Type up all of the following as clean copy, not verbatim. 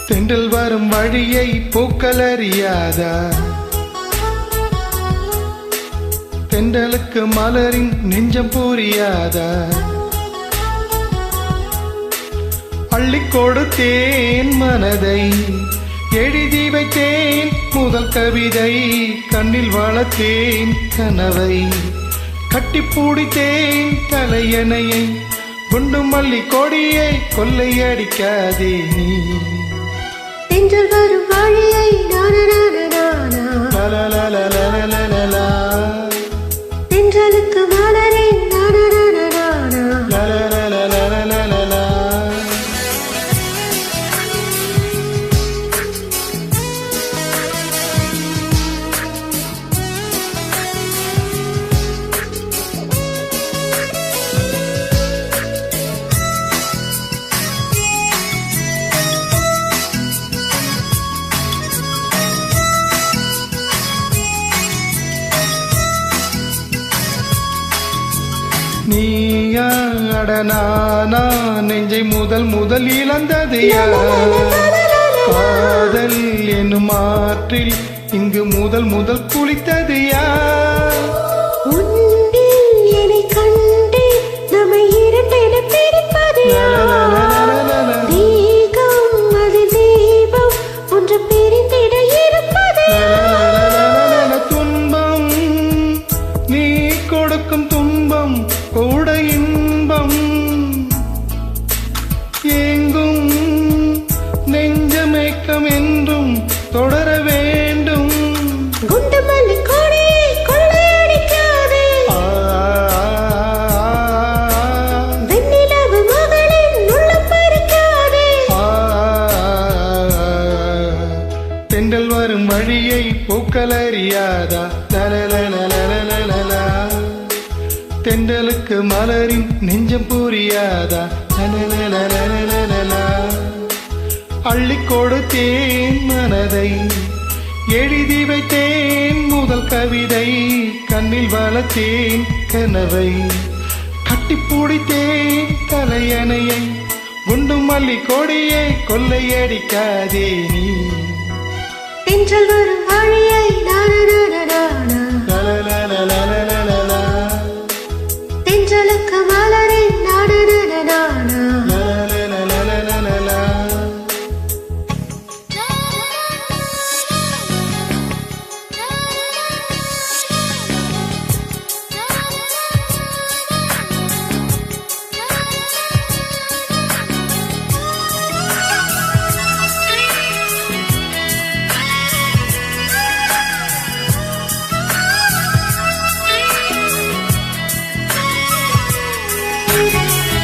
தென்றல் வரும் வழியை பூக்கள் அறியாதா? தென்றலுக்கு மலரின் நெஞ்சம் புரியாதா? அள்ளிக் கொடுத்தேன் மனதை, எழுதி வைத்தேன் முதல் கவிதை, கண்ணில் வளர்த்தேன் கனவை, கட்டிப்பூடித்தேன் தலையணையை, குண்டு மல்லி கொடியை கொள்ளையடிக்காதே நீ. தென்றல் வரும் வழியை தென்றலுக்கு மலரின் நீயா அடனானா நெஞ்சை முதல் முதல் இழந்தது யார்? காதல் என்னும் ஆற்றில் இங்கு முதல் முதல் குளித்தது யார்? என்னை கண்டு நம்மை இரண்டென பிரிப்பது தீகம் அது தீபம் ஒன்று பிரிந்திட இருப்பது. துன்பம் நீ கொடுக்கும் துன்பம் கூட இன்பம், எங்கும் நெஞ்சமேக்கம் என்றும் தொடர வேண்டும். குண்டு மல்லி கொடியை கொள்ளையடிக்காதே, வெண்ணிலவு மகளின் உள்ளம் பறிக்காதே. தென்றல் வரும் வழியை பூக்கள் அறியாதா? தென்றலுக்கு மலரின் நெஞ்சம் புரியாதா? அள்ளிக் கொடுத்தேன் மனதை, எழுதி வைத்தேன் முதல் கவிதை, கண்ணில் வளர்த்தேன் கனவை, கட்டிப்பூடித்தேன் தலையணையை, குண்டு மல்லி கொடியை கொள்ளையடிக்காதே நீ. தென்றல் வரும் வழியை தென்றலுக்கு மலரின்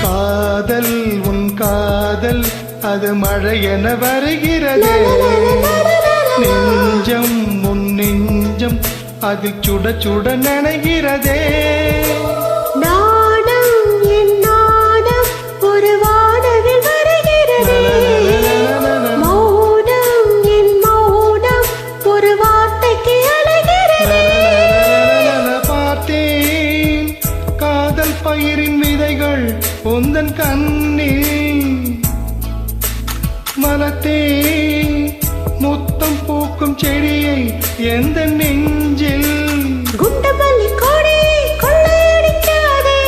காதல் உன் காதல் அது மழை என வருகிறதே, நெஞ்சம் உன் நெஞ்சம் அதில் சுட சுட நனைகிறதே. நாணம் என் நாணம் ஒரு வானவில் வருகிறதே, மௌனம் என் மௌனம் ஒரு வார்த்தைக்கு அழைகிறதே. பார்த்தேன் காதல் பயிரின் விதைகள் உந்தன் கண்ணில், மலத்தேன் முத்தம் பூக்கும் செடியை எந்த நெஞ்சில். குண்டு மல்லி கொடியை கொள்ளையடிக்காதே,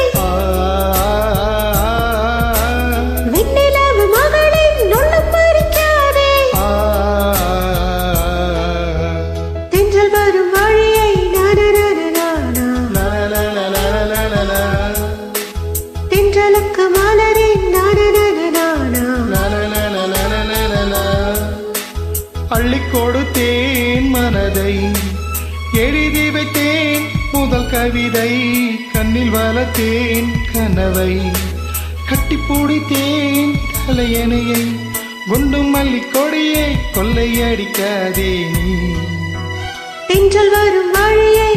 வெண்ணிலவு மகளின் உள்ளம் பறிக்காதே. தென்றல் வரும் வழியை தென்றலுக்கு மலரின் அள்ளிக் கொடுத்தேன் மனதை, எழுதி வைத்தேன் முதல் கவிதை, கண்ணில் வளர்த்தேன் கனவை, கட்டிப்பூடித்தேன் தலையணையை, குண்டு மல்லி கொடியை கொள்ளையடிக்காதே நீ. தென்றல் வரும் வழியை